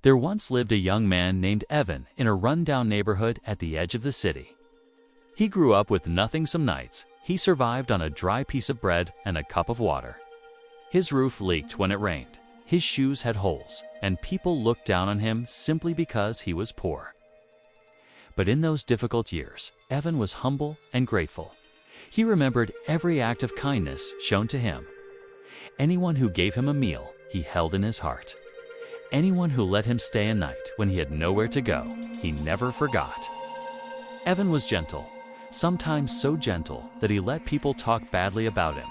There once lived a young man named Evan in a rundown neighborhood at the edge of the city. He grew up with nothing. Some nights, he survived on a dry piece of bread and a cup of water. His roof leaked when it rained, his shoes had holes, and people looked down on him simply because he was poor. But in those difficult years, Evan was humble and grateful. He remembered every act of kindness shown to him. Anyone who gave him a meal, he held in his heart. Anyone who let him stay a night when he had nowhere to go, he never forgot. Evan was gentle, sometimes so gentle that he let people talk badly about him,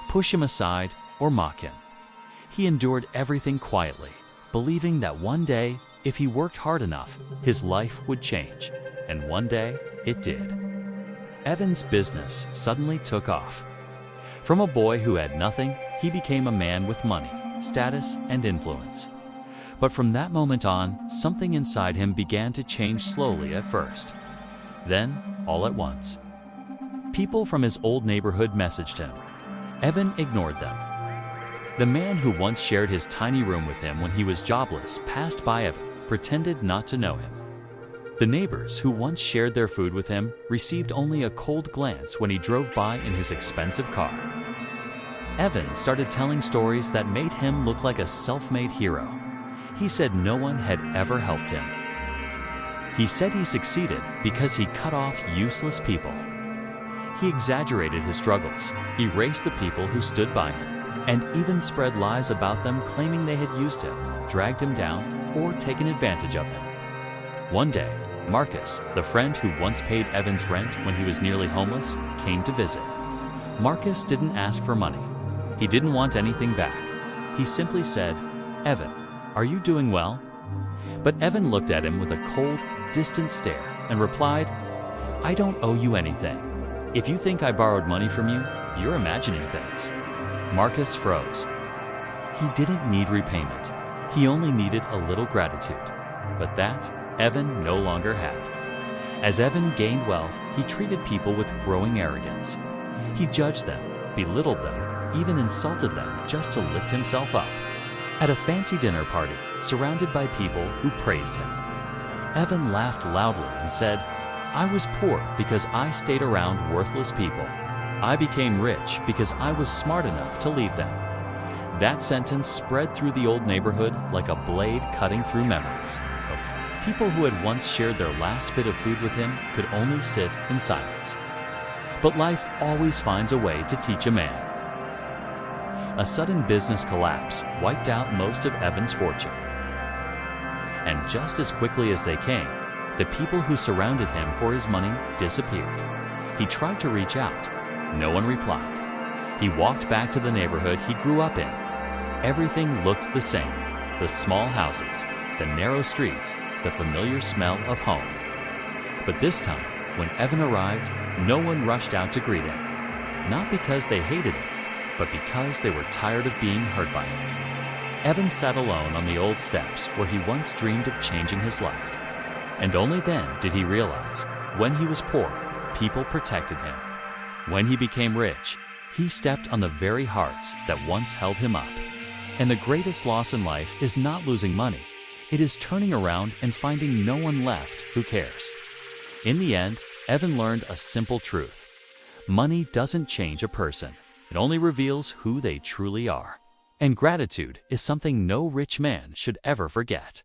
push him aside, or mock him. He endured everything quietly, believing that one day, if he worked hard enough, his life would change. And one day, it did. Evan's business suddenly took off. From a boy who had nothing, he became a man with money, status, and influence. But from that moment on, something inside him began to change slowly at first. Then, all at once, people from his old neighborhood messaged him. Evan ignored them. The man who once shared his tiny room with him when he was jobless passed by Evan, pretended not to know him. The neighbors who once shared their food with him received only a cold glance when he drove by in his expensive car. Evan started telling stories that made him look like a self-made hero. He said no one had ever helped him. He said he succeeded because he cut off useless people. He exaggerated his struggles, erased the people who stood by him, and even spread lies about them, claiming they had used him, dragged him down, or taken advantage of him. One day, Marcus, the friend who once paid Evan's rent when he was nearly homeless, came to visit. Marcus didn't ask for money. He didn't want anything back. He simply said, "Evan, are you doing well?" But Evan looked at him with a cold, distant stare and replied, "I don't owe you anything. If you think I borrowed money from you, you're imagining things." Marcus froze. He didn't need repayment. He only needed a little gratitude. But that, Evan no longer had. As Evan gained wealth, he treated people with growing arrogance. He judged them, belittled them, even insulted them just to lift himself up. At a fancy dinner party, surrounded by people who praised him, Evan laughed loudly and said, "I was poor because I stayed around worthless people. I became rich because I was smart enough to leave them." That sentence spread through the old neighborhood like a blade cutting through memories. People who had once shared their last bit of food with him could only sit in silence. But life always finds a way to teach a man. A sudden business collapse wiped out most of Evan's fortune. And just as quickly as they came, the people who surrounded him for his money disappeared. He tried to reach out. No one replied. He walked back to the neighborhood he grew up in. Everything looked the same. The small houses, the narrow streets, the familiar smell of home. But this time, when Evan arrived, no one rushed out to greet him. Not because they hated him, but because they were tired of being hurt by him. Evan sat alone on the old steps where he once dreamed of changing his life. And only then did he realize, when he was poor, people protected him. When he became rich, he stepped on the very hearts that once held him up. And the greatest loss in life is not losing money. It is turning around and finding no one left who cares. In the end, Evan learned a simple truth. Money doesn't change a person. It only reveals who they truly are. And gratitude is something no rich man should ever forget.